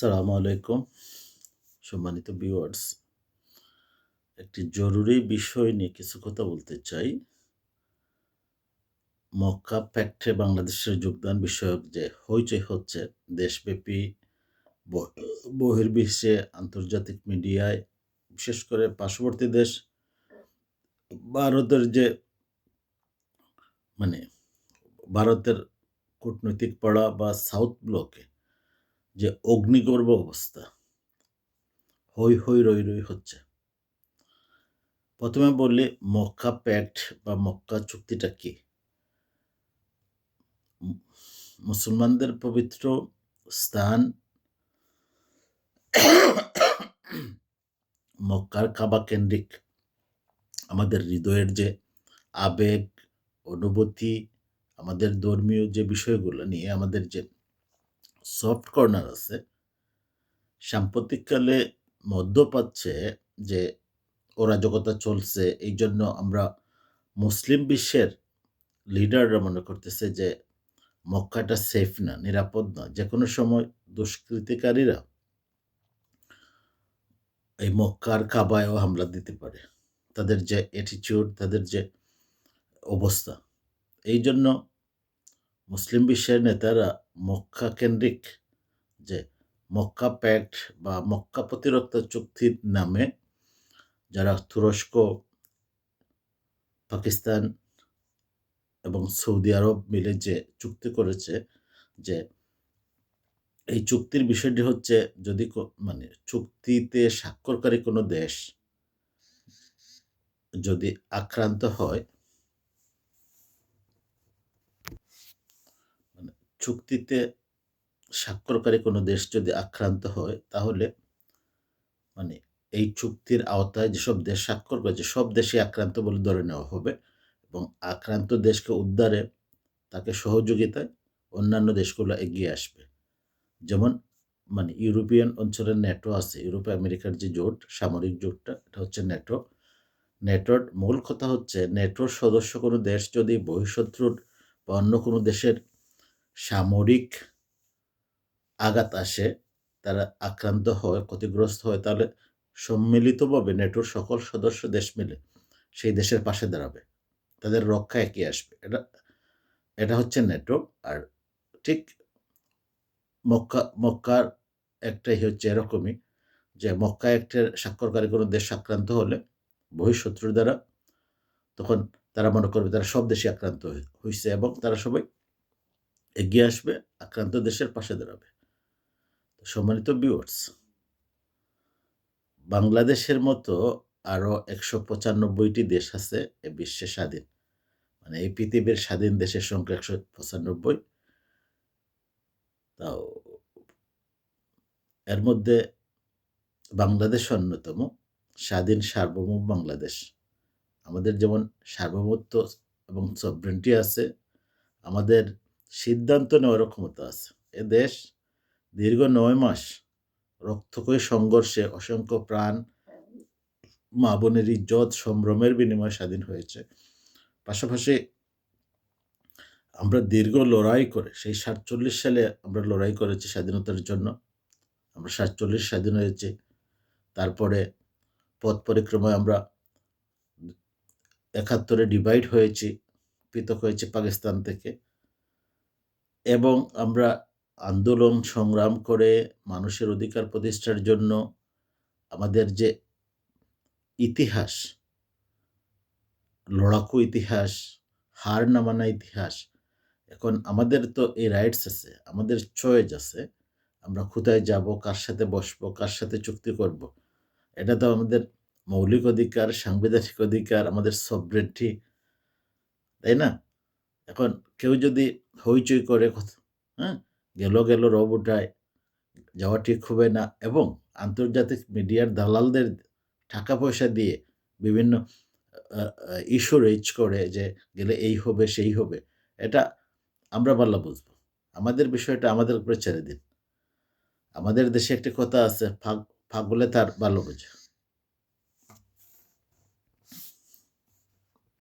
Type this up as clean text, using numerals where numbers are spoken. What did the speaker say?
আসসালামু আলাইকুম সম্মানিত ভিউয়ার্স, একটি জরুরি বিষয় নিয়ে কিছু কথা বলতে চাই। মক্কা প্যাক্টে বাংলাদেশের যোগদান বিষয়ক যে হইচই হচ্ছে দেশব্যাপী ব বহির্বিশ্বে, আন্তর্জাতিক মিডিয়ায়, বিশেষ করে পার্শ্ববর্তী দেশ ভারতের যে মানে ভারতের কূটনৈতিক পাড়া বা সাউথ ব্লকে যে অগ্নিগর্ভ অবস্থা, হৈ হৈ রৈ রৈ হচ্ছে। প্রথমে বললি মক্কা প্যাক্ট বা মক্কা চুক্তিটা কি? মুসলমানদের পবিত্র স্থান মক্কার কাবা কেন্দ্রিক আমাদের হৃদয়ের যে আবেগ, অনুভূতি, আমাদের ধর্মীয় যে বিষয়গুলো নিয়ে আমাদের যে সফট কর্নার আছে, সাম্প্রতিককালে মধ্যপ্রাচ্যে যে অরাজকতা চলছে, এই জন্য আমরা মুসলিম বিশ্বের লিডাররা মনে করতেছে যে মক্কাটা সেফ না, নিরাপদ না। যেকোনো সময় দুষ্কৃতিকারীরা এই মক্কার কাবায়ও হামলা দিতে পারে। তাদের যে অ্যাটিটিউড, তাদের যে অবস্থা, এই জন্য মুসলিম বিশ্বের নেতারা মক্কা কেন্দ্রিক যে মক্কা প্যাক্ট বা মক্কা প্রতিরক্ষা চুক্তির নামে যারা তুরস্ক, পাকিস্তান এবং সৌদি আরব মিলে যে চুক্তি করেছে, যে এই চুক্তির বিষয়টি হচ্ছে যদি চুক্তিতে স্বাক্ষরকারী কোনো দেশ যদি আক্রান্ত হয়, চুক্তিতে স্বাক্ষরকারী কোনো দেশ যদি আক্রান্ত হয়, তাহলে এই চুক্তির আওতায় যেসব দেশ স্বাক্ষর করেছে সব দেশই আক্রান্ত বলে ধরে নেওয়া হবে এবং আক্রান্ত দেশকে উদ্ধারে, তাকে সহযোগিতায় অন্যান্য দেশগুলো এগিয়ে আসবে। যেমন ইউরোপিয়ান অঞ্চলের ন্যাটো আছে, ইউরোপ আমেরিকার যে জোট, সামরিক জোটটা, এটা হচ্ছে ন্যাটো। ন্যাটোর মূল কথা হচ্ছে, ন্যাটোর সদস্য কোনো দেশ যদি বহিঃশত্রুর বা অন্য কোনো দেশের সামরিক আঘাত আসে, তারা আক্রান্ত হয়, ক্ষতিগ্রস্ত হয়, তাহলে সম্মিলিতভাবে ন্যাটোর সকল সদস্য দেশ মিলে সেই দেশের পাশে দাঁড়াবে, তাদের রক্ষায় এগিয়ে আসবে। এটা হচ্ছে ন্যাটো। আর ঠিক মক্কার একটাই হচ্ছে এরকমই, যে মক্কা একটের স্বাক্ষরকারী কোনো দেশ আক্রান্ত হলে বহিঃশত্রুর দ্বারা, তখন তারা মনে করবে তারা সব দেশে আক্রান্ত হয়েছে এবং তারা সবাই এগিয়ে আসবে, আক্রান্ত দেশের পাশে দাঁড়াবে। সম্মানিত ভিউয়ার্স, বাংলাদেশের মতো আরো 195টি দেশ আছে এ বিশ্বে স্বাধীন, এই পৃথিবীর স্বাধীন দেশের সংখ্যা 195। তাও এর মধ্যে বাংলাদেশ অন্যতম। স্বাধীন সার্বভৌম বাংলাদেশ। আমাদের যেমন সার্বভৌমত্ব এবং সভরেন্টি আছে, আমাদের সিদ্ধান্ত নেওয়ার ক্ষমতা আছে। এ দেশ দীর্ঘ 9 মাস রক্তক্ষয়ী সংঘর্ষে অসংখ্য প্রাণ, মা বোনের ইজ্জত, সম্ভ্রমের বিনিময়ে স্বাধীন হয়েছে। পাশাপাশি আমরা দীর্ঘ লড়াই করে, সেই 47 সালে আমরা লড়াই করেছি স্বাধীনতার জন্য। আমরা 47 স্বাধীন হয়েছি। তারপরে পথ পরিক্রমায় আমরা 71-এ ডিভাইড হয়েছি, পৃথক হয়েছি পাকিস্তান থেকে, এবং আমরা আন্দোলন সংগ্রাম করে মানুষের অধিকার প্রতিষ্ঠার জন্য আমাদের যে ইতিহাস, লড়াকু ইতিহাস, হার না মানা ইতিহাস, এখন আমাদের তো এই রাইটস আছে, আমাদের চয়েস আছে, আমরা কোথায় যাব, কার সাথে বসবো, কার সাথে চুক্তি করব। এটা তো আমাদের মৌলিক অধিকার, সাংবিধানিক অধিকার, আমাদের সভরেন্টি, তাই না? এখন কেউ যদি হইচই করে, হ্যাঁ, গেল রব উঠায়, যাওয়া ঠিক হবে না, এবং আন্তর্জাতিক মিডিয়ার দালালদের টাকা পয়সা দিয়ে বিভিন্ন ইস্যু রেজ করে যে গেলে এই হবে সেই হবে, এটা আমরা পাল্লা বুঝবো। আমাদের বিষয়টা আমাদের উপরে ছেড়ে দিন। আমাদের দেশে একটি কথা আছে, ফাঁক বলে তার ভালো বোঝে।